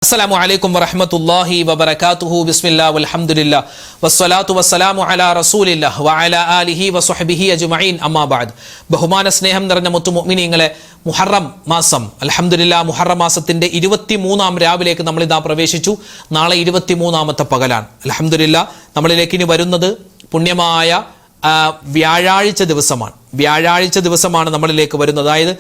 السلام عليكم ورحمة الله وبركاته بسم الله والحمد لله والصلاة والسلام على رسول الله وعلى آله وصحبه أجمعين أما بعد ബഹുമാന സ്നേഹം നിറഞ്ഞ മുത്തു മുഅ്മിനീങ്ങളെ മുഹറം മാസം അൽഹംദുലില്ലാഹ് മുഹറം മാസത്തിന്റെ 23-ാം രാവിലേക്ക് നമ്മൾ ഇതാ പ്രവേശിച്ചു. നാളെ 23-ാമത്തെ പകലാണ്. അൽഹംദുലില്ലാഹ് നമ്മളിലേക്ക് ഇനി വരുന്നത് പുണ്യമായ വ്യാഴാഴ്ച ദിവസമാണ്. വ്യാഴാഴ്ച ദിവസമാണ് നമ്മളിലേക്ക് വരുന്നത്. അതായത്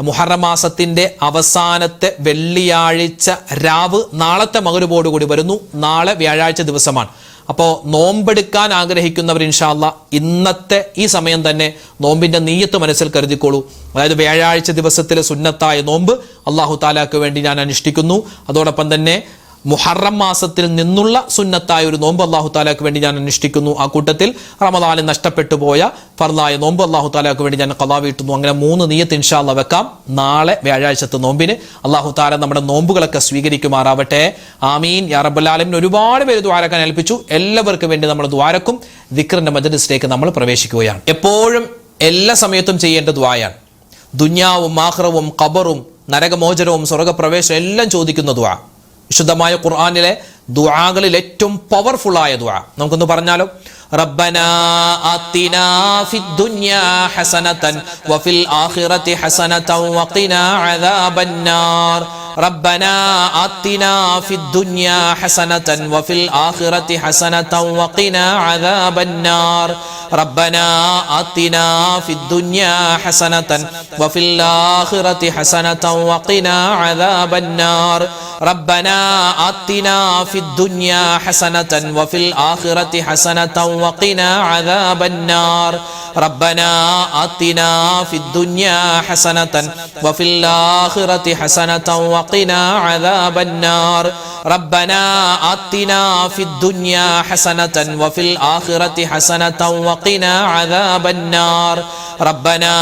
മുഹറം മാസത്തിന്റെ അവസാനത്തെ വെള്ളിയാഴ്ച രാവ് നാളത്തെ മഗ്‌രിബോടുകൂടി വരുന്നു. നാളെ വ്യാഴാഴ്ച ദിവസമാണ്. അപ്പോൾ നോമ്പെടുക്കാൻ ആഗ്രഹിക്കുന്നവർ ഇൻഷാ അല്ലാഹ് ഇന്നത്തെ ഈ സമയം തന്നെ നോമ്പിന്റെ നീയത്ത് മനസ്സിൽ കരുതിക്കോളൂ. അതായത് വ്യാഴാഴ്ച ദിവസത്തിലെ സുന്നത്തായ നോമ്പ് അല്ലാഹു തആലാക്ക് വേണ്ടി ഞാൻ അനുഷ്ഠിക്കുന്നു. അതോടൊപ്പം തന്നെ മുഹറം മാസത്തിൽ നിന്നുള്ള സുന്നത്തായ ഒരു നോമ്പ് അല്ലാഹു തആലാക്ക് വേണ്ടി ഞാൻ അനുഷ്ഠിക്കുന്നു. ആ കൂട്ടത്തിൽ റമദാനിൽ നഷ്ടപ്പെട്ടു പോയ ഫർളായ നോമ്പ് അല്ലാഹു തആലാക്ക് വേണ്ടി ഞാൻ ഖളാ വീട്ടുന്നു. അങ്ങനെ 3 നിയത്ത് ഇൻഷാ അല്ലാഹ് വെക്കാം നാളെ വ്യാഴാഴ്ചത്തെ നോമ്പിന്. അല്ലാഹു തആല നമ്മുടെ നോമ്പുകളൊക്കെ സ്വീകരിക്കുമാറാവട്ടെ. ആമീൻ യാ റബ്ബൽ ആലമീൻ. ഒരുപാട് പേര് ദുആരക്കാൻ ഏൽപ്പിച്ചു. എല്ലാവർക്കും വേണ്ടി നമ്മൾ ദുആരക്കും ദിക്റിന്റെ മജ്‌ലിസിലേക്ക് നമ്മൾ പ്രവേശിക്കുകയാണ്. എപ്പോഴും എല്ലാ സമയത്തും ചെയ്യേണ്ട ദുആയാണ്. ദുനിയാവും ആഖിറവും ഖബറും നരകമോചനവും സ്വർഗ്ഗപ്രവേശനം എല്ലാം ചോദിക്കുന്ന ദുആ. വിശുദ്ധമായ ഖുർആനിലെ ദുആകളിൽ ഏറ്റവും പവർഫുൾ ആയ ദുആ നമുക്കൊന്ന് പറഞ്ഞാലോ. റബ്ബനാ ആതിനാ ഫിദ് ദുനിയാ ഹസനതൻ വഫിൽ ആഖിറതി ഹസനതൻ വഖിനാ അദാബന്നാർ. റബ്ബനാ ആതിനാ ഫിദ് ദുനിയാ ഹസനതൻ വഫിൽ ആഖിറതി ഹസനതൻ വഖിനാ അദാബന്നാർ. റബ്ബനാ ആതിനാ ഫിദ് ദുനിയാ ഹസനതൻ വഫിൽ ആഖിറതി ഹസനതൻ വഖിനാ അദാബന്നാർ. റബ്ബനാ ആതിനാ ഫിദ് ദുനിയാ ഹസനതൻ വഫിൽ ആഖിറതി ഹസനതൻ വഖിനാ അദാബന്നാർ. റബ്ബനാ ആതിനാ ഫിദ് ദുനിയാ ഹസനതൻ വഫിൽ ആഖിറതി ഹസനതൻ വഖിനാ അദാബന്നാർ. റബ്ബനാ ആതിനാ ഫിദ് ദുനിയാ ഹസനതൻ വഫിൽ ആഖിറതി ഹസനതൻ വഖിനാ അദാബന്നാർ. റബ്ബനാ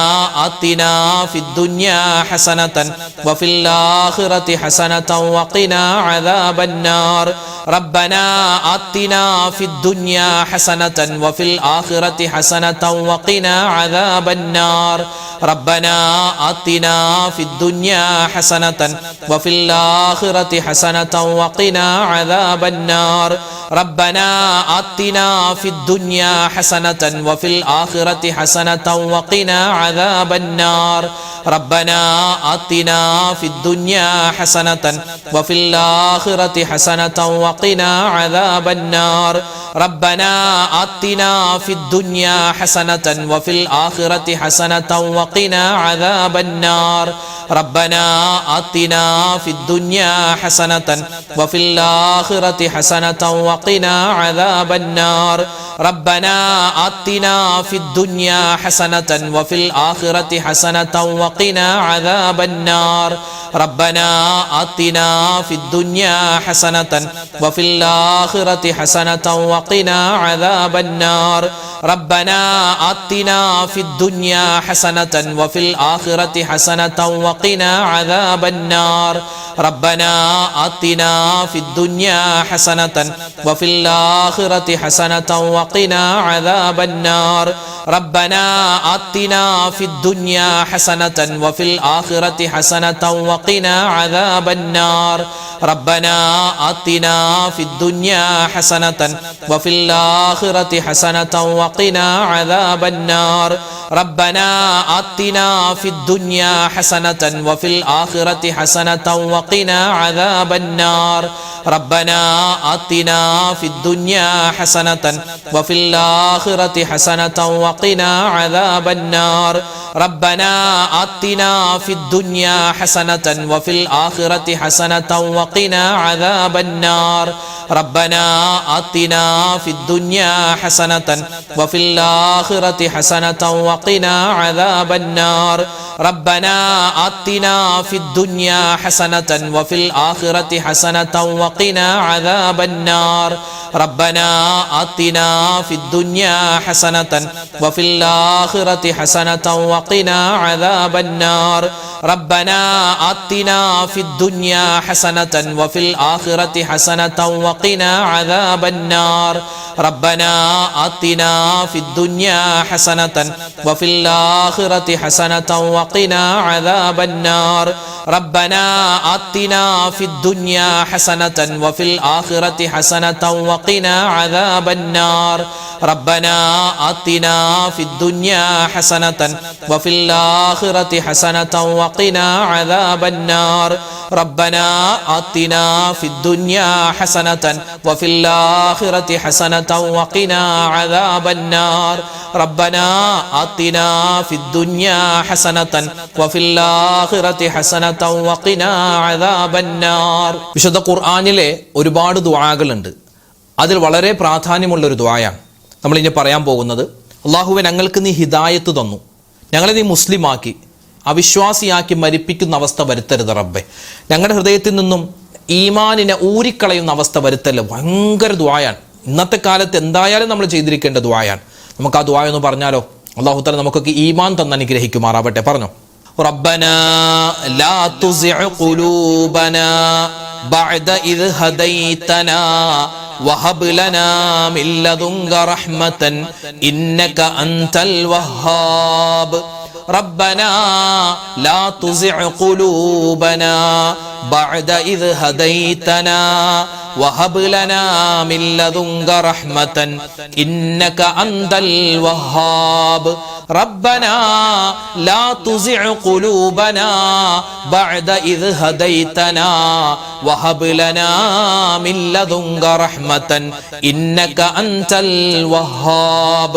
ആതിനാ ഫിദ് ദുനിയാ ഹസനതൻ വഫിൽ ആഖിറതി ഹസനതൻ വഖിനാ അദാബന്നാർ. റബ്ബനാ ആതിനാ ഫിദ് ദുനിയാ ഹസനതൻ വഫിൽ ആഖിറതി ഹസനതൻ വഖിനാ അദാബന്നാർ. റബ്ബനാ ആതിനാ ഫിദ് ദുനിയാ ഹസനതൻ വഫിൽ ആഖിറതി ഹസനതൻ വഖിനാ അദാബന്നാർ. റബ്ബനാ ആതിനാ ഫിദ് ദുനിയാ ഹസനതൻ വഫിൽ ആഖിറതി ഹസനതൻ വഖിനാ അദാബന്നാർ. റബ്ബനാ ആതിനാ ഫിദ് ദുനിയാ ഹസനതൻ വഫിൽ ആഖിറതി ഹസനതൻ വഖിനാ അദാബന്നാർ. റബ്ബനാ ആതിനാ ഫിദ് ദുനിയാ ഹസനതൻ വഫിൽ ആഖിറതി ഹസനതൻ വഖിനാ അദാബന്നാർ. റബ്ബനാ ആതിനാ ഫിദ് ദുനിയാ ഹസനതൻ വഫിൽ ആഖിറതി ഹസനതൻ വഖിനാ അദാബന്നാർ. റബ്ബനാ ആതിനാ ഫിദ് ദുനിയാ ഹസനതൻ വഫിൽ ആഖിറതി ഹസനതൻ വഖിനാ അദാബന്നാർ. റബ്ബനാ ആതിനാ ഫിദ് ദുനിയാ ഹസനതൻ വഫിൽ ആഖിറതി ഹസനതൻ വഖിനാ അദാബന്നാർ. റബ്ബനാ ആതിനാ ഫിദ് ദുനിയാ ഹസനതൻ വഫിൽ ആഖിറതി ഹസനതൻ വഖിനാ അദാബന്നാർ. റബ്ബനാ ആതിനാ ഫിദ് ദുനിയാ ഹസനതൻ വഫിൽ ആഖിറതി ഹസനതൻ വഖിനാ അദാബന്നാർ. റബ്ബനാ ആതിനാ ഫിദ് ദുനിയാ ഹസനതൻ വഫിൽ ആഖിറതി ഹസനതൻ വഖിനാ അദാബന്നാർ. റബ്ബനാ ആതിനാ ഫിദ് ദുനിയാ ഹസനതൻ വഫിൽ ആഖിറതി ഹസനതൻ വഖിനാ അദാബന്നാർ. റബ്ബനാ ആതിനാ ഫിദ് ദുനിയാ ഹസനതൻ വഫിൽ ആഖിറതി ഹസനതൻ വഖിനാ അദാബന്നാർ. റബ്ബനാ ആതിനാ ഫിദ് ദുനിയാ ഹസനതൻ വഫിൽ ആഖിറതി ഹസനതൻ വഖിനാ അദാബന്നാർ. റബ്ബനാ ആതിനാ ഫിദ് ദുനിയാ ഹസനതൻ വഫിൽ ആഖിറതി ഹസനതൻ വഖിനാ അദാബന്നാർ. റബ്ബനാ ആതിനാ ഫിദ് ദുനിയാ ഹസനതൻ വഫിൽ ആഖിറതി ഹസനതൻ വഖിനാ അദാബന്നാർ. റബ്ബനാ ആതിനാ ഫിദ് ദുനിയാ ഹസനതൻ വഫിൽ ആഖിറതി ഹസനതൻ വഖിനാ അദാബന്നാർ. റബ്ബനാ ആതിനാ ഫിദ് ദുനിയാ ഹസനതൻ വഫിൽ ആഖിറതി ഹസനതൻ വഖിനാ അദാബന്നാർ. റബ്ബനാ ആതിനാ ഫിദ് ദുനിയാ ഹസനതൻ വഫിൽ ആഖിറതി ഹസനതൻ വഖിനാ അദാബന്നാർ. റബ്ബനാ ആതിനാ ഫിദ് ദുനിയാ ഹസനതൻ വഫിൽ ആഖിറതി ഹസനതൻ വഖിനാ അദാബന്നാർ. ربنا آتنا في الدنيا حسنة وفي الآخرة حسنة وقنا عذاب النار ربنا آتنا في الدنيا حسنة وفي الآخرة حسنة وقنا عذاب النار ربنا آتنا في الدنيا حسنة وفي الآخرة حسنة وقنا عذاب النار ربنا آتنا في الدنيا حسنة وفي الآخرة حسنة وقنا عذاب النار. വിശുദ്ധ ഖുർആനിലെ ഒരുപാട് ദുആകളുണ്ട്. അതിൽ വളരെ പ്രാധാന്യമുള്ള ഒരു ദുആയാണ് നമ്മൾ ഇനി പറയാൻ പോകുന്നത്. അല്ലാഹുവേ, ഞങ്ങൾക്ക് നീ ഹിദായത്ത് തന്നു, ഞങ്ങളെ നീ മുസ്ലിമാക്കി, അവിശ്വാസിയാക്കി മരിപ്പിക്കുന്ന അവസ്ഥ വരുത്തരുത് റബ്ബേ. ഞങ്ങളുടെ ഹൃദയത്തിൽ നിന്നും ഈമാനിനെ ഊരിക്കളയുന്ന അവസ്ഥ വരുത്തല്ല. ഭയങ്കര ദുആയാണ്. ഇന്നത്തെ കാലത്ത് എന്തായാലും നമ്മൾ ചെയ്തിരിക്കേണ്ട ദുആയാണ്. നമുക്ക് ആ ദുആ ഒന്ന് പറഞ്ഞാലോ? അല്ലാഹു തആല നമുക്കൊക്കെ ഈമാൻ തന്ന് അനുഗ്രഹിക്കുമാറാവട്ടെ. പറഞ്ഞോ, റബ്ബനാ ലാ തുസിഅ ഖുലൂബനാ ബഅദ ഇദ് ഹദൈതനാ വഹബ് ലനാ മിൻ ലദുൻക റഹ്മതൻ ഇന്നക അൻതൽ വഹ്ഹാബ്. ربنا لا تزغ قلوبنا بعد إذ هديتنا وهب لنا من لدنك رحمة إنك أنت الوهاب ربنا لا تزغ قلوبنا بعد إذ هديتنا وهب لنا من لدنك رحمة إنك أنت الوهاب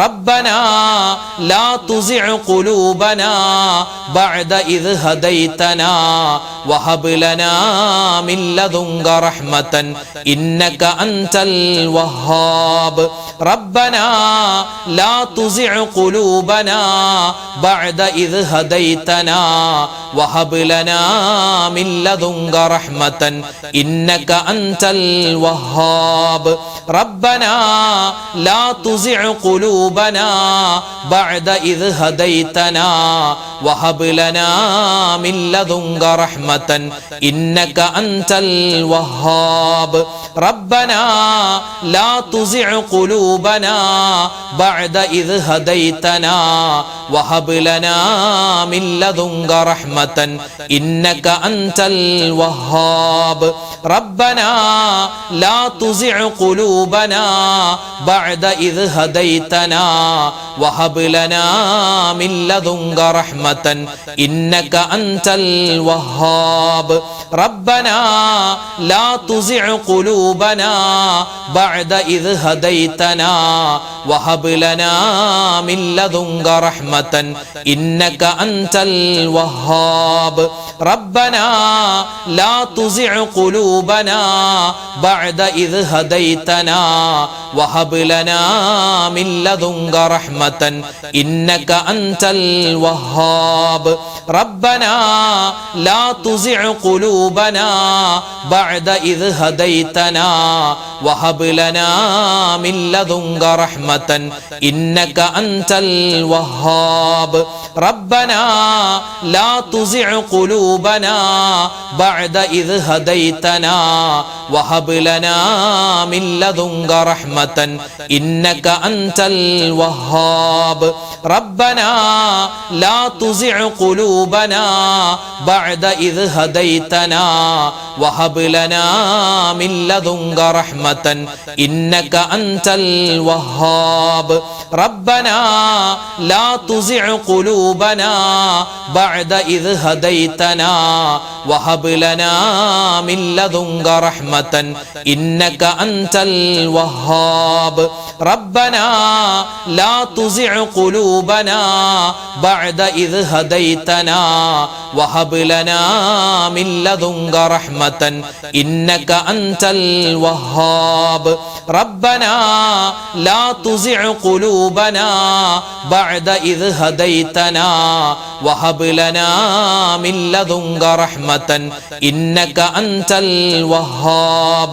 ربنا لا تزغ قلوبنا بعد إذ هديتنا وهب لنا من لدنك رحمة إنك أنت الوهاب ربنا لا تزغ قلوبنا بعد إذ هديتنا وهب لنا من لدنك رحمة إنك أنت الوهاب ربنا لا تزغ قلوبنا بعد إذ هديتنا وهب لنا من لدنك رحمة إنك أنت الوهاب ربنا لا تزغ قلوبنا بعد إذ هديتنا وهب لنا من لدنك رحمة إنك أنت الوهاب ربنا لا تزغ قلوبنا بعد إذ هديتنا وهب لنا من لدنك رحمة إنك أنت الوهاب ربنا لا تزغ قلوبنا بعد إذ هديتنا وهب لنا من لدنك رحمة إنك أنت الوهاب ربنا لا تزغ قلوبنا بعد إذ هديتنا وهب لنا من لدنك رحمة إنك أنت الوهاب ربنا لا تزغ قلوبنا بعد إذ هديتنا وهب لنا من لدنك رحمة إنك أنت الوهاب ربنا لا تزغ قلوبنا بعد إذ هديتنا وهب لنا من لدنك رحمة إنك أنت الوهاب ربنا لا تزغ قلوبنا بعد إذ هديتنا وهب لنا من لدنك رحمة إنك أنت الوهاب ربنا لا تزغ قلوبنا بعد إذ هديتنا وهب لنا من لدنك رحمة إنك أنت الوهاب ربنا لا تزغ قلوبنا بعد إذ هديتنا وهب لنا من لدنك رحمة إنك أنت الوهاب ربنا لا تزغ قلوبنا بعد إذ هديتنا وهب لنا من لدنك رحمة إنك أنت الوهاب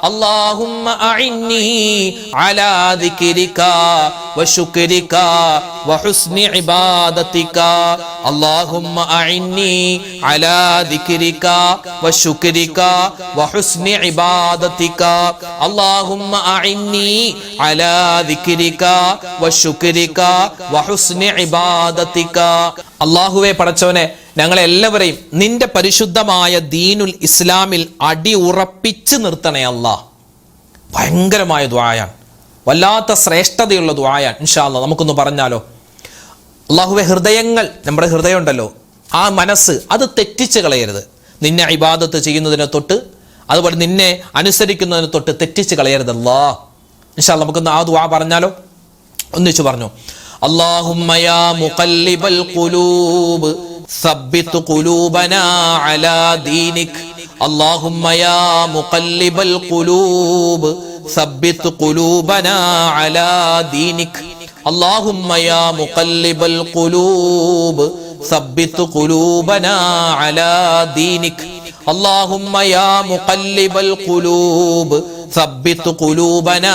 اللهم أعني على ذكرك وشكرك وحسن عبادتك اللهم أعني على ذكرك وشكرك وحسن عبادتك اللهم أعني على ذكرك وشكرك وحسن عبادتك അല്ലാഹുവേ പടച്ചവനെ, ഞങ്ങളെല്ലാവരെയും നിന്റെ പരിശുദ്ധമായ ദീനുൽ ഇസ്ലാമിൽ അടിയുറപ്പിച്ച് നിർത്തണേ അല്ലാഹ്. ഭയങ്കരമായ ദുആയാണ്, വല്ലാത്ത ശ്രേഷ്ഠതയുള്ള ദുആയാണ്. ഇൻഷാ അല്ലാഹ് നമുക്കൊന്ന് പറഞ്ഞാലോ. അല്ലാഹുവേ, ഹൃദയങ്ങൾ, നമ്മുടെ ഹൃദയം ഉണ്ടല്ലോ, ആ മനസ്സ്, അത് തെറ്റിച്ച് കളയരുത്. നിന്നെ ഇബാദത്ത് ചെയ്യുന്നതിനെ തൊട്ട്, അതുപോലെ നിന്നെ അനുസരിക്കുന്നതിനെ തൊട്ട് തെറ്റിച്ച് കളയരുത് അല്ലാഹ്. ഇൻഷാ അല്ലാഹ് നമുക്കൊന്ന് ആ ദുആ പറഞ്ഞാലോ, ഒന്നിച്ചു പറഞ്ഞു. اللهم يا مقلب القلوب ثبت قلوبنا على دينك اللهم يا مقلب القلوب ثبت قلوبنا على دينك اللهم يا مقلب القلوب ثبت قلوبنا على دينك اللهم يا مقلب القلوب ثبت قلوبنا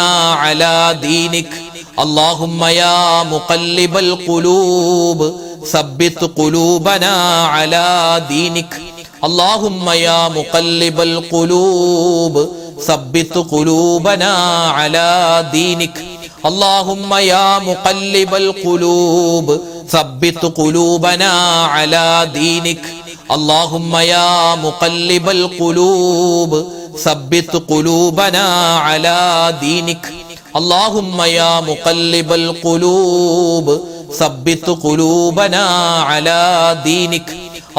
على دينك اللهم يا مقلب القلوب ثبت قلوبنا على دينك اللهم يا مقلب القلوب ثبت قلوبنا على دينك اللهم يا مقلب القلوب ثبت قلوبنا على دينك اللهم يا مقلب القلوب ثبت قلوبنا على دينك اللهم يا مقلب القلوب ثبت قلوبنا على دينك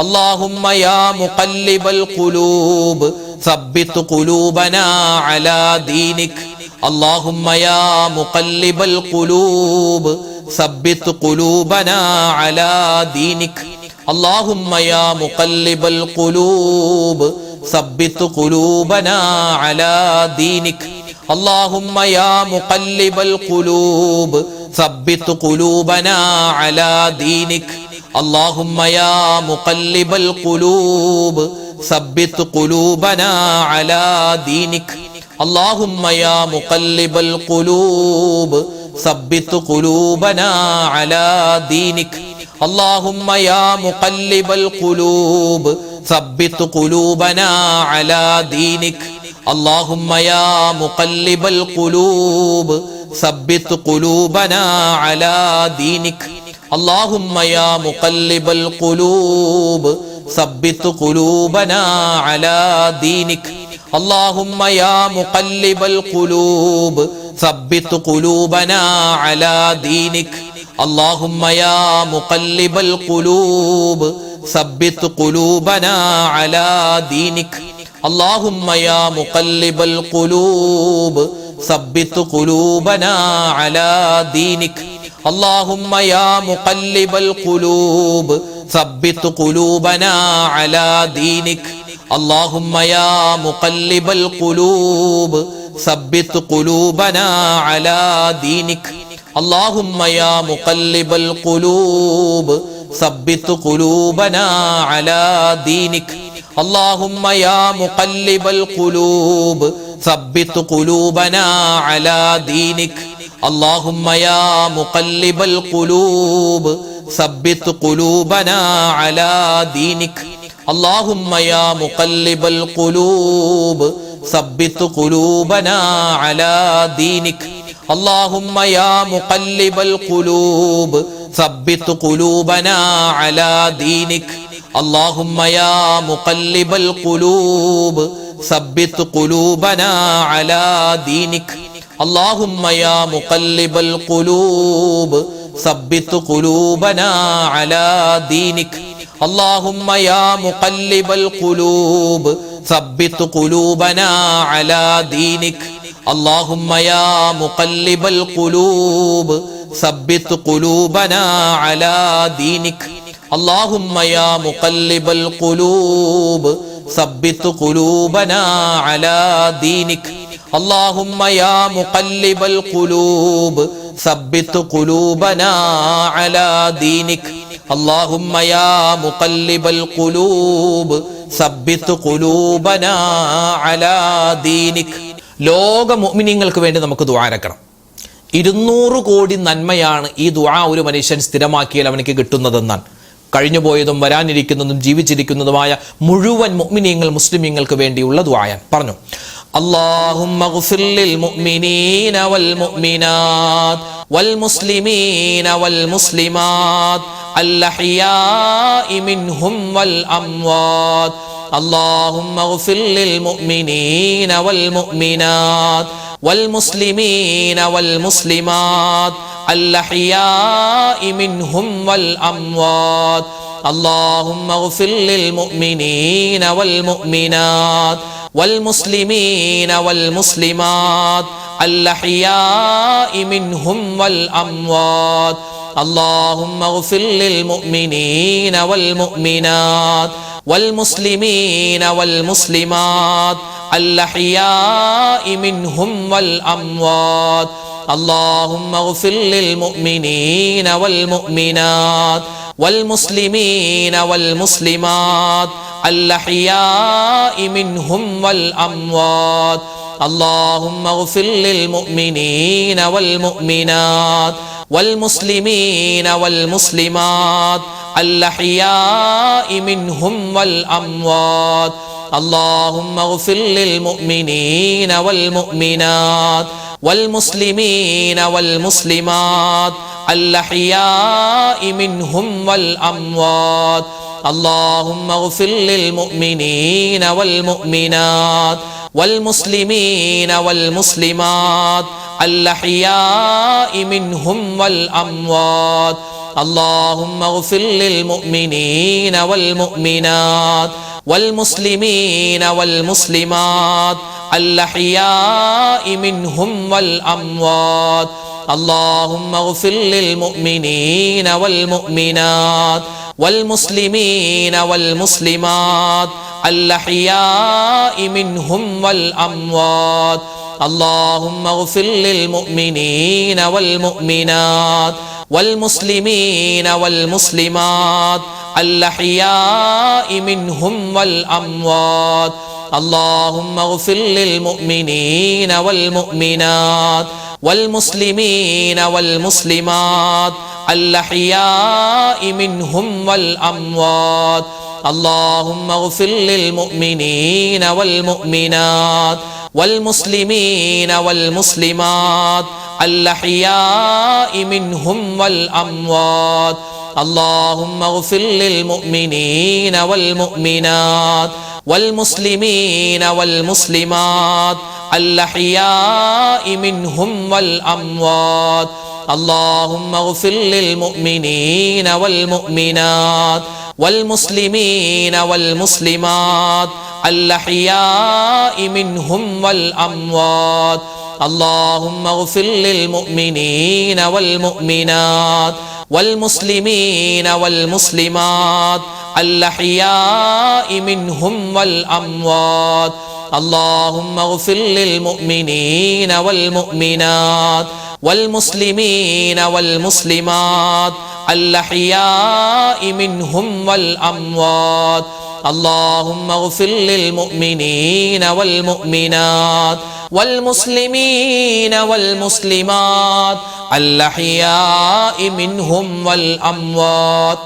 اللهم يا مقلب القلوب ثبت قلوبنا على دينك اللهم يا مقلب القلوب ثبت قلوبنا على دينك اللهم يا مقلب القلوب ثبت قلوبنا على دينك اللهم يا مقلب القلوب ثبت قلوبنا على دينك اللهم يا مقلب القلوب ثبت قلوبنا على دينك اللهم يا مقلب القلوب ثبت قلوبنا على دينك اللهم يا مقلب القلوب ثبت قلوبنا على دينك اللهم يا مقلب القلوب ثبت قلوبنا على دينك اللهم يا مقلب القلوب ثبت قلوبنا على دينك اللهم يا مقلب القلوب ثبت قلوبنا على دينك اللهم يا مقلب القلوب ثبت قلوبنا على دينك اللهم يا مقلب القلوب ثبت قلوبنا على دينك اللهم يا مقلب القلوب ثبت قلوبنا على دينك اللهم يا مقلب القلوب ثبت قلوبنا على دينك اللهم يا مقلب القلوب ثبت قلوبنا على دينك اللهم يا مقلب القلوب ثبت قلوبنا على دينك اللهم يا مقلب القلوب ثبت قلوبنا على دينك اللهم يا مقلب القلوب ثبت قلوبنا على دينك اللهم يا مقلب القلوب ثبت قلوبنا على دينك اللهم يا مقلب القلوب ثبت قلوبنا على دينك اللهم يا مقلب القلوب ثبت قلوبنا على دينك اللهم يا مقلب القلوب ثبت قلوبنا على دينك اللهم يا مقلب القلوب ثبت قلوبنا على دينك اللهم يا مقلب القلوب ثبت قلوبنا على دينك اللهم يا مقلب القلوب ثبت قلوبنا على دينك اللهم يا مقلب القلوب ثبت قلوبنا على دينك ലോക മുഅ്മിനീങ്ങൾക്ക് വേണ്ടി നമുക്ക് ദുആ ഇറക്കണം. 200 കോടി നന്മയാണ് ഈ ദുആ ഒരു മനുഷ്യൻ സ്ഥിരമാക്കിയാൽ അവനക്ക് കിട്ടുന്നതെന്നാണ്. കഴിഞ്ഞുപോയതും വരാനിരിക്കുന്നതും ജീവിച്ചിരിക്കുന്നതുമായ മുഴുവൻ മുഅ്മിനീങ്ങൾ മുസ്ലിമീങ്ങൾക്ക് വേണ്ടിയുള്ള ദുആയാണ്. പറഞ്ഞു, اللهم اغفر للمؤمنين والمؤمنات والمسلمين والمسلمات الأحياء منهم والأموات. اللهم اغفر للمؤمنين والمؤمنات والمسلمين والمسلمات الأحياء منهم والأموات. اللهم اغفر للمؤمنين والمؤمنات والمسلمين والمسلمات الأحياء منهم والأموات. اللهم اغفر للمؤمنين والمؤمنات والمسلمين والمسلمات الأحياء منهم والأموات. اللهم اغفر للمؤمنين والمؤمنات والمسلمين والمسلمات الأحياء منهم والأموات. اللهم اغفر للمؤمنين والمؤمنات والمسلمين والمسلمات الأحياء منهم والأموات. اللهم اغفر للمؤمنين والمؤمنات والمسلمين والمسلمات الأحياء منهم والأموات. اللهم اغفر للمؤمنين والمؤمنات والمسلمين والمسلمات الأحياء منهم والأموات. اللهم اغفر للمؤمنين والمؤمنات والمسلمين والمسلمات الأحياء منهم والأموات. اللهم اغفر للمؤمنين والمؤمنات والمسلمين والمسلمات الأحياء منهم والأموات. اللهم اغفر للمؤمنين والمؤمنات والمسلمين والمسلمات الأحياء منهم والأموات. اللهم اغفر للمؤمنين والمؤمنات والمسلمين والمسلمات الأحياء منهم والأموات. اللهم اغفر للمؤمنين والمؤمنات والمسلمين والمسلمات الأحياء منهم والأموات. اللهم اغفر للمؤمنين والمؤمنات والمسلمين والمسلمات الأحياء منهم والأموات. اللهم اغفر للمؤمنين والمؤمنات والمسلمين والمسلمات الأحياء منهم والأموات. اللهم اغفر للمؤمنين والمؤمنات والمسلمين والمسلمات الأحياء منهم والأموات. اللهم اغفر للمؤمنين والمؤمنات والمسلمين والمسلمات الأحياء منهم والأموات. اللهم اغفر للمؤمنين والمؤمنات والمسلمين والمسلمات الأحياء منهم والأموات.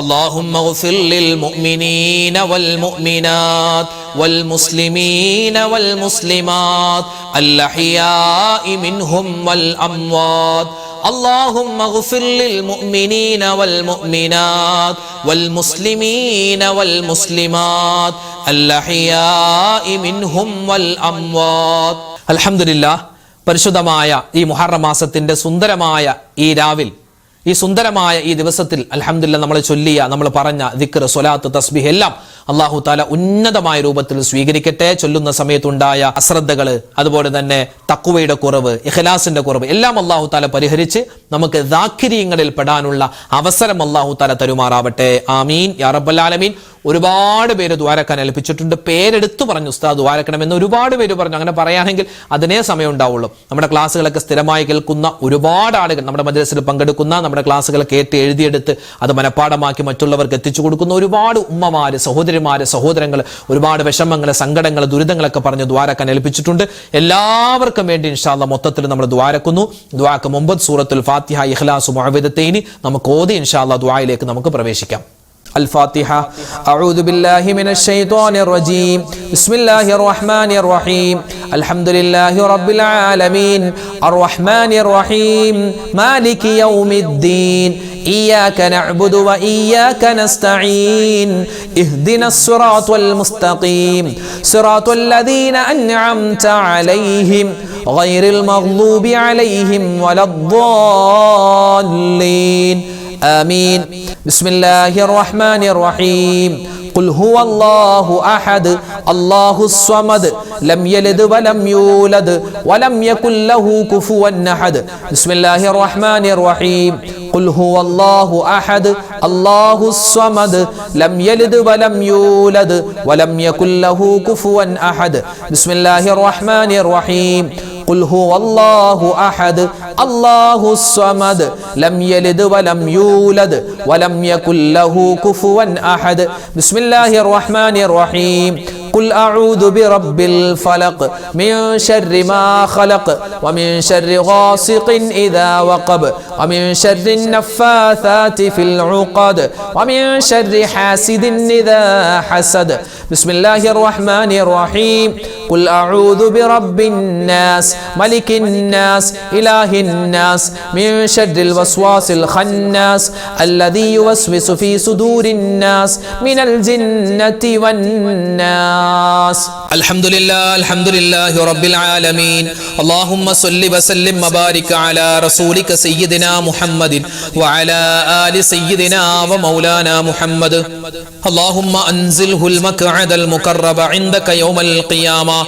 اللهم اغفر للمؤمنين والمؤمنات والمسلمين والمسلمات الأحياء منهم والأموات. اللهم اغفر للمؤمنين والمؤمنات والمسلمين والمسلمات الأحياء منهم والأموات. الحمد لله. പരിശുദ്ധമായ ഈ മുഹറം മാസത്തിന്റെ സുന്ദരമായ ഈ രാവിൽ, ഈ സുന്ദരമായ ഈ ദിവസത്തിൽ അൽഹംദുലില്ലാഹ് നമ്മൾ ചൊല്ലിയ, നമ്മൾ പറഞ്ഞ ദിക്ർ, സ്വലാത്ത്, തസ്ബീഹ് എല്ലാം അല്ലാഹു തആല ഉന്നതമായ രൂപത്തിൽ സ്വീകരിക്കട്ടെ. ചൊല്ലുന്ന സമയത്തുണ്ടായ അശ്രദ്ധകൾ, അതുപോലെ തന്നെ തഖ്വയുടെ കുറവ്, ഇഖ്ലാസിന്റെ കുറവ് എല്ലാം അല്ലാഹു തആല പരിഹരിച്ച് നമുക്ക് ദാക്കിരീങ്ങളിൽ പെടാനുള്ള അവസരം അല്ലാഹു തആല തരുമാറാവട്ടെ. ആമീൻ യാ റബ്ബൽ ആലമീൻ. ഒരുപാട് പേര് ദ്വാരക്കാൻ ഏൽപ്പിച്ചിട്ടുണ്ട്. പേരെടുത്തു പറഞ്ഞു ഉസ്താദ് ദ്വാരക്കണമെന്ന് ഒരുപാട് പേര് പറഞ്ഞു. അങ്ങനെ പറയുകയാണെങ്കിൽ അതിനേ സമയം ഉണ്ടാവുള്ളൂ. നമ്മുടെ ക്ലാസ്സുകളൊക്കെ സ്ഥിരമായി കേൾക്കുന്ന ഒരുപാട് ആളുകൾ, നമ്മുടെ മദ്രസയിൽ പങ്കെടുക്കുന്ന, നമ്മുടെ ക്ലാസ്സുകൾ കേട്ട് എഴുതിയെടുത്ത് അത് മനഃപ്പാടമാക്കി മറ്റുള്ളവർക്ക് എത്തിച്ചു കൊടുക്കുന്ന ഒരുപാട് ഉമ്മമാര്, സഹോദരിമാര്, സഹോദരങ്ങൾ ഒരുപാട് വിഷമങ്ങൾ, സങ്കടങ്ങൾ, ദുരിതങ്ങളൊക്കെ പറഞ്ഞ് ദ്വാരക്കാൻ ഏൽപ്പിച്ചിട്ടുണ്ട്. എല്ലാവർക്കും വേണ്ടി ഇൻഷാ അല്ലാഹ് മൊത്തത്തിൽ നമ്മൾ ദ്വാരക്കുന്നു. ദ്വാക്ക് മുമ്പ് സൂറത്തുൽ ഫാത്തിഹ, ഇഖ്ലാസ്, മുഅവ്വിദത്തൈനി നമുക്ക് ഓതി ഇൻഷാ അല്ലാഹ് ദ്വായിലേക്ക് നമുക്ക് പ്രവേശിക്കാം. الفاتحة. أعوذ بالله من الشيطان الرجيم. بسم الله الرحمن الرحيم. الحمد لله رب العالمين الرحمن الرحيم مالك يوم الدين إياك نعبد وإياك نستعين اهدنا الصراط المستقيم صراط الذين أنعمت عليهم غير المغضوب عليهم ولا الضالين آمين. بسم الله الرحمن الرحيم. قل هو الله أحد الله الصمد لم يلد ولم يولد ولم يكن له كفوا أحد. بسم الله الرحمن الرحيم. قل هو الله أحد الله الصمد لم يلد ولم يولد ولم يكن له كفوا أحد. بسم الله الرحمن الرحيم. قل هو الله أحد الله الصمد لم يلد ولم يولد ولم يكن له كفوا أحد. بسم الله الرحمن الرحيم. قل أعوذ برب الفلق من شر ما خلق ومن شر غاسق إذا وقب ومن شر النفاثات في العقد ومن شر حاسد إذا حسد. بسم الله الرحمن الرحيم. قل أعوذ برب الناس ملك الناس إله الناس من شر الوسواس الخناس الذي يوسوس في صدور الناس من الجنة والناس. الحمد لله رب العالمين. اللهم صل وسلم وبارك على رسولك سيدنا محمد وعلى آل سيدنا ومولانا محمد. اللهم أنزله المقعد المقرب عندك يوم القيامة.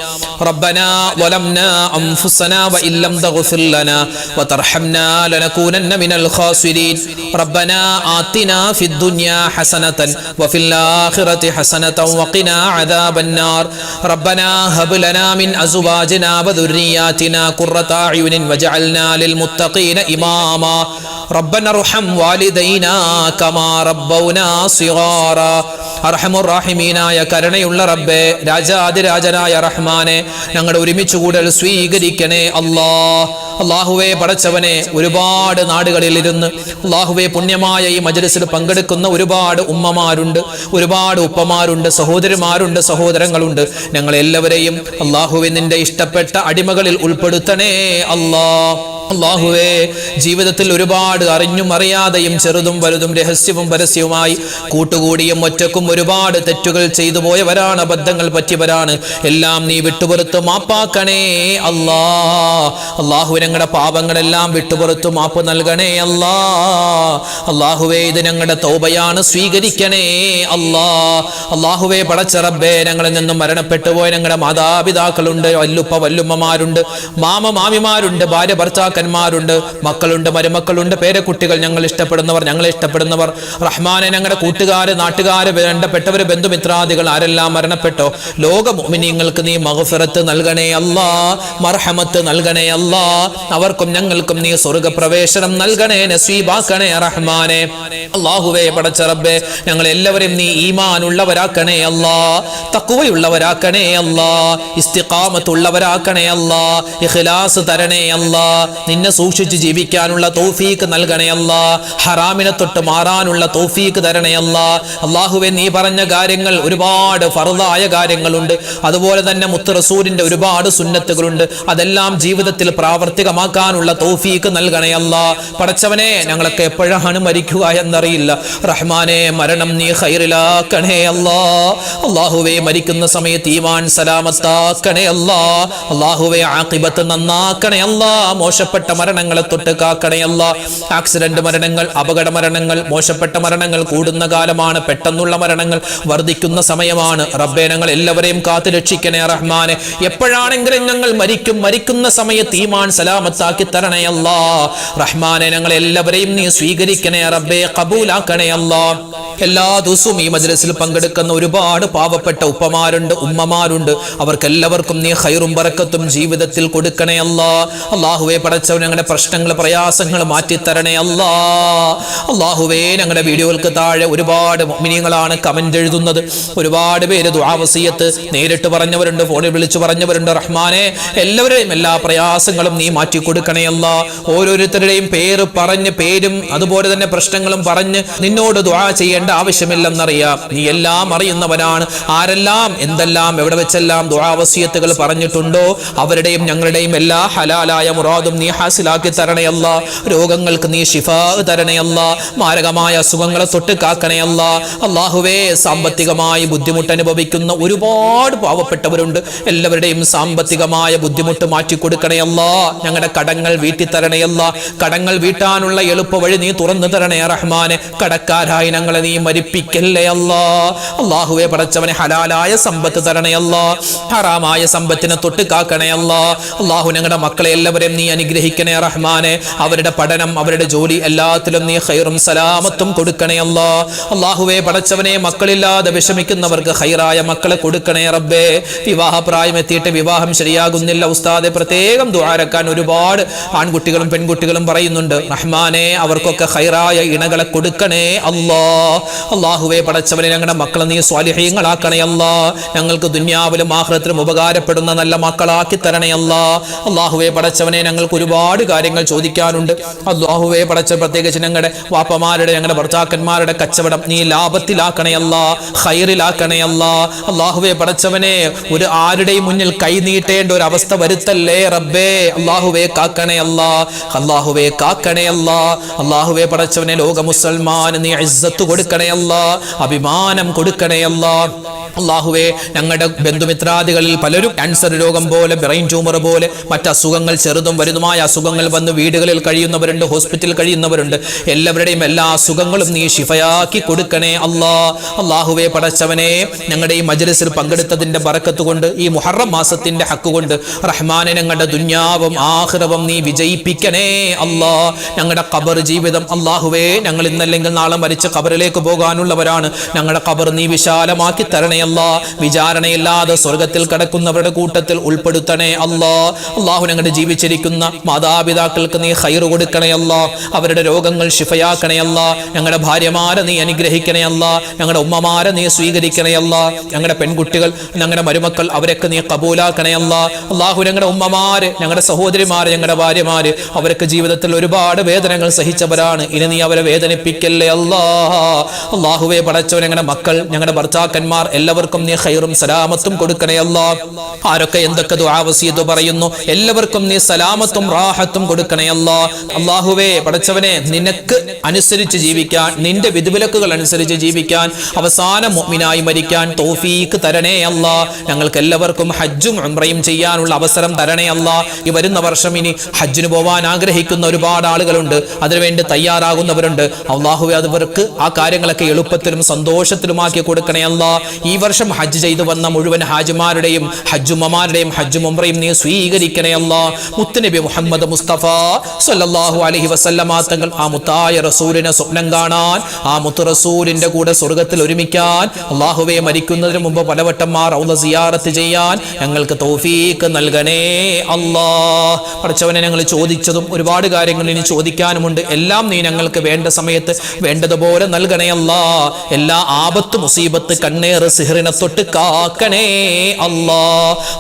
ربنا ظلمنا أنفسنا وإن لم تغفر لنا وترحمنا لنكونن من الخاسرين. ربنا آتنا في الدنيا حسنة وفي الآخرة حسنة وقنا عذاب النار. ربنا هب لنا من أزواجنا وذرياتنا قرة أعين واجعلنا للمتقين إماما. ربنا ارحم والدينا كما ربونا صغارا. അർഹമുർ റഹീമീനായ കരുണയുള്ള റബ്ബേ, രാജാതിരാജനായ റഹ്മാനെ, ഞങ്ങളുടെ ഒരുമിച്ച് കൂടൽ സ്വീകരിക്കണേ അല്ലാഹ്. അല്ലാഹുവേ പടച്ചവനെ, ഒരുപാട് നാടുകളിൽ ഇരുന്ന് അല്ലാഹുവേ പുണ്യമായ ഈ മജ്ലിസിൽ പങ്കെടുക്കുന്ന ഒരുപാട് ഉമ്മമാരുണ്ട്, ഒരുപാട് ഉപ്പമാരുണ്ട്, സഹോദരിമാരുണ്ട്, സഹോദരങ്ങളുണ്ട്. ഞങ്ങളെല്ലാവരെയും അല്ലാഹുവേ നിന്റെ ഇഷ്ടപ്പെട്ട അടിമകളിൽ ഉൾപ്പെടുത്തണേ അല്ലാഹ്. അല്ലാഹുവേ, ജീവിതത്തിൽ ഒരുപാട് അറിഞ്ഞും അറിയാതെയും ചെറുതും വലുതും രഹസ്യവും പരസ്യവുമായി കൂട്ടുകൂടിയും ഒറ്റക്കും ഒരുപാട് തെറ്റുകൾ ചെയ്തു പോയവരാണ്, അബദ്ധങ്ങൾ പറ്റിയവരാണ്. എല്ലാം നീ വിട്ടുപുറത്ത് മാപ്പാക്കണേ അല്ലാ. അല്ലാഹുവേ, ഞങ്ങളുടെ പാപങ്ങളെല്ലാം വിട്ടുപുറത്ത് മാപ്പ് നൽകണേ അല്ലാ. അല്ലാഹുവേ, ഇത് ഞങ്ങളുടെ തൗബയാണ്, സ്വീകരിക്കണേ അല്ലാ. അല്ലാഹുവേ പടച്ച റബ്ബേ, ഞങ്ങളിൽ നിന്നും മരണപ്പെട്ടു പോയ ഞങ്ങളുടെ മാതാപിതാക്കളുണ്ട്, വല്ലുപ്പ വല്ലുമ്മമാരുണ്ട്, മാമ മാമിമാരുണ്ട്, ഭാര്യ ഭർത്താക്കന്മാരുണ്ട്, മക്കളുണ്ട്, മരുമക്കളുണ്ട്, പേരക്കുട്ടികൾ, ഞങ്ങൾ ഇഷ്ടപ്പെടുന്നവർ, ഞങ്ങളെ ഇഷ്ടപ്പെടുന്നവർ. റഹ്മാനെ, ഞങ്ങളുടെ കൂട്ടുകാര്, നാട്ടുകാര്, വേണ്ടപ്പെട്ടവര്, ബന്ധുമിത്രാദികൾ ആരെല്ലാം മരണപ്പെട്ടോ ലോക മുഅ്മിനീങ്ങൾക്ക് നീ മഗ്ഫിറത്ത് നൽകണേ അല്ലാ, മർഹമത്ത് നൽകണേ അല്ലാ. അവർക്കും ഞങ്ങൾക്കും നീ സ്വർഗ്ഗപ്രവേശനം നൽകണേ, നസീബാക്കണേ റഹ്മാനെ. അല്ലാഹുവേ പടച്ച റബ്ബേ, ഞങ്ങൾ എല്ലാവരും നീ ഈമാൻ ഉള്ളവരാക്കണേ അല്ലാ, തഖ്വയുള്ളവരാക്കണേ അല്ലാ, ഇസ്തിഖാമത്തുള്ളവരാക്കണേ അല്ലാ, ഇഖ്ലാസ് തരണേ അല്ലാ, നിന്നെ സൂക്ഷിച്ച് ജീവിക്കാനുള്ള തൗഫീക്ക് നൽകണേ അല്ലാ, ഹറാമിനെ തൊട്ട് മാറാനുള്ള തൗഫീക്ക് തരണേ അല്ലാ. അല്ലാഹുവേ, നീ പറഞ്ഞ കാര്യങ്ങൾ ഒരുപാട് ഫർദായ കാര്യങ്ങളുണ്ട്, അതുപോലെ തന്നെ മുത്ത് റസൂലിന്റെ ഒരുപാട് സുന്നത്തുകളുണ്ട്. അതെല്ലാം ജീവിതത്തിൽ പ്രാവർത്തികമാക്കാനുള്ള തൗഫീക്ക് നൽകണേ അല്ലാ. പടച്ചവനെ, ഞങ്ങളൊക്കെ എപ്പോഴാണ് മരിക്കുക എന്നറിയില്ല. റഹ്മാനെ, മരണം നീ ഖൈറിലാക്കണേ അല്ലാ. അല്ലാഹുവേ, മരിക്കുന്ന സമയത്ത് ഈമാൻ സലാമത്താക്കണേ അല്ലാ. അല്ലാഹുവേ, ആഖിബത്ത് നന്നാക്കണേ അല്ലാ. മോശപ്പെട്ട മരണങ്ങളെ തൊട്ട് കാക്കണേ അല്ലാ. ആക്സിഡന്റ് മരണങ്ങൾ, അപകട മരണങ്ങൾ, മോശപ്പെട്ട മരണങ്ങൾ കൂടുന്ന കാലമാണ്, പെട്ടെന്നുള്ള മരണങ്ങൾ വർദ്ധിക്കുന്ന സമയമാണ്. റബ്ബേ, ഞങ്ങൾ എല്ലാവരെയും കാത്തു രക്ഷിക്കണേ റഹ്മാനെ. എപ്പോഴാണെങ്കിലും ഞങ്ങൾ മരിക്കുന്ന സമയത്ത് ഈമാൻ സലാമത്താക്കി തരണേ അല്ലാ. റഹ്മാനെ, ഞങ്ങൾ എല്ലാവരെയും നീ സ്വീകരിക്കണേ റബ്ബേ, ഖബൂലാക്കണേ അല്ലാ. എല്ലാ ദിവസവും ഈ മജ്‌ലിസിൽ പങ്കെടുക്കുന്ന ഒരുപാട് പാവപ്പെട്ട ഉപ്പമാരുണ്ട്, ഉമ്മമാരുണ്ട്. അവർക്കെല്ലാവർക്കും നീ ഖൈറും ബറക്കത്തും ജീവിതത്തിൽ കൊടുക്കണേ അല്ലാ. അല്ലാഹുവേ പടച്ചവൻ ഞങ്ങളുടെ പ്രശ്നങ്ങൾ പ്രയാസങ്ങൾ മാറ്റിത്തരണേ അല്ലാ. അല്ലാഹുവേ ഞങ്ങളുടെ വീഡിയോകൾക്ക് താഴെ ഒരുപാട് മുഅ്മിനീങ്ങളാണ് കമന്റ് എഴുതുന്നത്. ഒരുപാട് പേര് ദുആ വസിയത്ത് നേരിട്ട് പറഞ്ഞവരുണ്ട്, ഫോണിൽ വിളിച്ചു പറഞ്ഞവരുണ്ട്. റഹ്മാനെ, എല്ലാവരുടെയും എല്ലാ പ്രയാസങ്ങളും നീ മാറ്റി കൊടുക്കണേ അല്ലാ. ഓരോരുത്തരുടെയും പേര് പറഞ്ഞ് പേരും അതുപോലെ തന്നെ പ്രശ്നങ്ങളും പറഞ്ഞ് നിന്നോട് ദുആ ചെയ്യേണ്ട ആവശ്യമില്ലെന്നറിയാം. നീ എല്ലാം അറിയുന്നവനാണ്. ആരെല്ലാം എന്തെല്ലാം എവിടെ വെച്ചെല്ലാം ദുആ വസിയത്തുകൾ പറഞ്ഞിട്ടുണ്ടോ അവരുടെയും ഞങ്ങളുടെയും എല്ലാ ഹലാലായ മുറാദും നീ ഹാസിലാക്കി തരണേ അല്ലാ. രോഗങ്ങൾക്ക് നീ ശിഫാ തരണേ അല്ലാ. മാരകമായ അസുഖങ്ങളെ തൊട്ട് കാക്കണേ അല്ലാ. അല്ലാഹുവേ, സാമ്പത്തികമായി ബുദ്ധിമുട്ട് അനുഭവിക്കുന്ന ഒരുപാട് പാവപ്പെട്ടവരുണ്ട്. എല്ലാവരുടെയും സാമ്പത്തികമായ ബുദ്ധിമുട്ട് മാറ്റി കൊടുക്കണേ അല്ലാ. ഞങ്ങളുടെ കടങ്ങൾ വീട്ടി തരണേ അല്ലാ. കടങ്ങൾ വീട്ടാനുള്ള എളുപ്പ വഴി നീ തുറന്നു തരണേ റഹ്മാനെ. കടക്കാരായി ഞങ്ങളെ നീ മരിപ്പിക്കല്ലേ അല്ലാ. അല്ലാഹുവേ പടച്ചവനെ, ഹലാലായ സമ്പത്ത് തരണേ അല്ലാ. ഹറാമായ സമ്പത്തിനെ തൊട്ട് കാക്കണേ അല്ലാ. അല്ലാഹു, ഞങ്ങളുടെ മക്കളെ എല്ലാവരെയും നീ അനുഗ്രഹിക്കണേ റഹ്മാനെ. അവരുടെ പഠനം, അവരുടെ ജോലി എല്ലാത്തിലും നീ ഖൈറും സലാമത്തും കൊടുക്കണേ അല്ലാ. അല്ലാഹുവേ പടച്ചവനെ, മക്കളില്ലാതെ വിഷമിക്കുന്നവർക്ക് ഖൈറായ മക്കളെ കൊടുക്കണേ റബ്ബേ. വിവാഹപ്രായം എത്തിയിട്ട് വിവാഹം ശരിയാകുന്നില്ല ഉസ്താദെ, പ്രത്യേകം ദുആരക്കാൻ ഒരുപാട് ആൺകുട്ടികളും പെൺകുട്ടികളും പറയുന്നുണ്ട്. റഹ്മാനെ, അവർക്കൊക്കെ ഖൈറായ ഇണകളെ കൊടുക്കണേ അല്ലാ. അല്ലാഹുവേ പടച്ചവനെ, ഞങ്ങളുടെ മക്കളെ നീ സ്വാലിഹീങ്ങളാക്കണേ അല്ലാ. ഞങ്ങൾക്ക് ദുനിയാവിലും ആഖിറത്തിലും ഉപകാരപ്പെടുന്ന നല്ല മക്കളാക്കി തരണേ അല്ലാ. അല്ലാഹുവേ പടച്ചവനെ, ഞങ്ങൾക്ക് ഒരുപാട് കാര്യങ്ങൾ ചോദിക്കാനുണ്ട്. അല്ലാഹുവേ പടച്ച, പ്രത്യേകിച്ച് ഞങ്ങളുടെ വാപ്പമാരുടെ ഞങ്ങളുടെ ഭർത്താക്കന്മാരുടെ കച്ചവടം നീ ലാഭത്തിലാക്കണേ അല്ലാ, ഖൈറിലാക്കണേ അല്ലാ. അല്ലാഹുവേ പടച്ചവനെ, ഒരു ആരുടെയും മുന്നിൽ കൈ നീട്ടേണ്ട ഒരു അവസ്ഥ വരുത്തല്ലേ റബ്ബേ. അല്ലാഹുവേ കാക്കണേ അല്ലാ. അല്ലാഹുവേ കാക്കണേ അല്ലാ. അല്ലാഹുവേ പടച്ചവനെ, ലോക മുസൽമാന് നീ ഇസ്സത്ത് കൊടുക്കണേ അല്ലാ, അഭിമാനം കൊടുക്കണേ അല്ലാ. അല്ലാഹുവേ, ഞങ്ങളുടെ ബന്ധുമിത്രാദികളിൽ പലരും ക്യാൻസർ രോഗം പോലെ, ബ്രെയിൻ ട്യൂമർ പോലെ മറ്റ് അസുഖങ്ങൾ, ചെറുതും വലുതുമായ അസുഖങ്ങൾ വന്ന് വീടുകളിൽ കഴിയുന്നവരുണ്ട്, ഹോസ്പിറ്റലിൽ കഴിയുന്നവരുണ്ട്. എല്ലാവരുടെയും എല്ലാ അസുഖങ്ങളും നീ ശിഫയാക്കി കൊടുക്കണേ അല്ലാ. അല്ലാഹുവേ പടച്ചവനെ, ഞങ്ങളുടെ ഈ മജ്‌ലിസിൽ പങ്കെടുത്തതിന്റെ ബറക്കത്ത് കൊണ്ട്, ഈ മുഹറം മാസത്തിന്റെ ഹക്ക് കൊണ്ട് റഹ്മാനെ, ഞങ്ങളുടെ ദുനിയാവും ആഖിറവും നീ വിജയിപ്പിക്കണേ അല്ലാ. ഞങ്ങളുടെ ഖബർ ജീവിതം അല്ലാഹുവേ, ഞങ്ങൾ ഇന്നല്ലെങ്കിൽ നാളെ മരിച്ച് ഖബറിലേക്ക് പോകാനുള്ളവരാണ്. ഞങ്ങളുടെ ഖബർ നീ വിശാലമാക്കി തരണേ അല്ലാ. വിചാരണയില്ലാതെ സ്വർഗത്തിൽ കടക്കുന്നവരുടെ കൂട്ടത്തിൽ ഉൾപ്പെടുത്തണേ അല്ലാ. അല്ലാഹു, ഞങ്ങളുടെ ജീവിച്ചിരിക്കുന്ന മാതാപിതാക്കൾക്ക് നീ ഖൈർ കൊടുക്കണേ അല്ലാ. അവരുടെ രോഗങ്ങൾ ശിഫയാക്കണേ അല്ലാ. ഞങ്ങളുടെ ഭാര്യമാരെ നീ അനുഗ്രഹിക്കണേ അല്ലാ. ഞങ്ങളുടെ ഉമ്മമാരെ നീ സ്വീകരിക്കണേ അല്ലാ. ഞങ്ങളുടെ പെൺകുട്ടികൾ, ഞങ്ങളുടെ മരുമക്കൾ, അവരൊക്കെ നീ കബൂലാക്കണേ അല്ലാ. അല്ലാഹു, ഞങ്ങളുടെ ഉമ്മമാര്, ഞങ്ങളുടെ സഹോദരിമാര്, ഞങ്ങളുടെ ഭാര്യമാര്, അവരൊക്കെ ജീവിതത്തിൽ ഒരുപാട് വേദനകൾ സഹിച്ചവരാണ്. ഇനി നീ അവരെ വേദനിപ്പിക്കല്ലേ അല്ലാ. അല്ലാഹുവേ പടച്ചവൻ, ഞങ്ങളുടെ മക്കൾ, ഞങ്ങളുടെ ഭർത്താക്കന്മാർ എല്ലാവർക്കും നീ ഖൈറും സലാമത്തും കൊടുക്കണേ അല്ലാ. ആരൊക്കെ എന്തൊക്കെ ദുആ വസിയത്ത് പറയുന്നു എല്ലാവർക്കും നീ സലാമത്തും റാഹത്തും കൊടുക്കണേ അല്ലാ. അല്ലാഹുവേ പടച്ചവനെ, നിനക്ക് അനുസരിച്ച് ജീവിക്കാൻ, നിന്റെ വിധിവിലക്കുകൾ അനുസരിച്ച് ജീവിക്കാൻ, അവസാന മുഅ്മിനായി മരിക്കാൻ തൗഫീഖ് തരണേ അല്ലാ. ഞങ്ങൾക്ക് എല്ലാവർക്കും ഹജ്ജും ഉംറയും ചെയ്യാനുള്ള അവസരം തരണേ അല്ലാ. ഈ വരുന്ന വർഷം ഇനി ഹജ്ജിന് പോവാൻ ആഗ്രഹിക്കുന്ന ഒരുപാട് ആളുകളുണ്ട്, അതിനുവേണ്ടി തയ്യാറാകുന്നവരുണ്ട്. അല്ലാഹുവേ, അവർക്ക് ആ കാര്യങ്ങളൊക്കെ എളുപ്പത്തിലും സന്തോഷത്തിലുമാക്കി കൊടുക്കണേ അല്ലാ. ഈ വർഷം ഹജ്ജ് ചെയ്തു വന്ന മുഴുവൻ ഹാജിമാരുടെയും ഹജ്ജുമ്മമാരുടെയും ഹജ്ജും ഉംറയും നീ സ്വീകരിക്കണേ അല്ലാ. മുത്തുനബി മുഹമ്മദ് മുസ്തഫ സല്ലല്ലാഹു അലൈഹി വസല്ലമ തങ്ങൾ ആ മുത്തായ റസൂലിനെ സ്വപ്നം കാണാൻ, ആ മുത്തു റസൂലിന്റെ കൂടെ സ്വർഗ്ഗത്തിൽ ഒരുമിക്കാൻ, അല്ലാഹുവേ മരിക്കുന്നതിന് മുമ്പ് പലവട്ടം റൗള സിയാറത്ത് ചെയ്യാൻ ഞങ്ങൾക്ക് തൗഫീഖ് നൽകണേ അല്ലാ. പടച്ചവനെ, ഞങ്ങൾ ചോദിച്ചതും ഒരുപാട് കാര്യങ്ങൾ ഇനി ചോദിക്കാനുമുണ്ട്. എല്ലാം നീ ഞങ്ങൾക്ക് വേണ്ട സമയത്ത് വേണ്ടതുപോലെ നൽകണേ അല്ലാ. എല്ലാ ആപത്ത് മുസീബത്ത് കണ്ണേർ സിഹറിനെ തൊട്ട് കാക്കണേ അല്ലാ.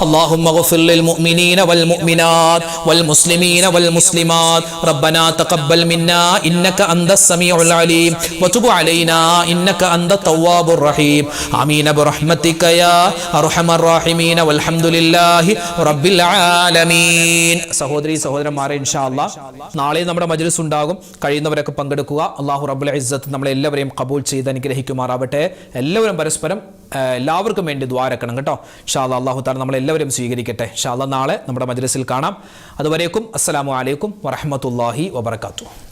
اللهم اغفر للمؤمنين والمؤمنات والمسلمين والمسلمات ربنا تقبل منا إنك أنت السميع العليم وتب علينا إنك أنت التواب الرحيم آمين برحمتك يا أرحم الراحمين والحمد لله رب العالمين. സഹോദരി സഹോദരന്മാരെ, ഇൻഷാ അല്ലാഹ് നാളെ നമ്മുടെ മജ്‌ലിസ് ഉണ്ടാകും. കഴിയുന്നവരൊക്കെ പങ്കെടുക്കുക. അല്ലാഹു റബ്ബുൽ ഇസ്സത്ത് നമ്മളെ എല്ലാവരെയും ഖബൂൽ ചെയ്ത് അനുഗ്രഹിക്കുമാറാവട്ടെ. എല്ലാവരും പരസ്പരം എല്ലാവർക്കും വേണ്ടി ദ്വാരക്കണം കേട്ടോ. ഇൻഷാ അല്ലാഹ് അല്ലാഹു തആല നമ്മളെല്ലാവരും സ്വീകരിക്കട്ടെ. ഇൻഷാ അല്ലാഹ് നാളെ നമ്മുടെ മജ്‌ലിസിൽ കാണാം. അതുവരേക്കും അസ്സലാമു അലൈക്കും വറഹ്മത്തുള്ളാഹി വബറകാതുഹു.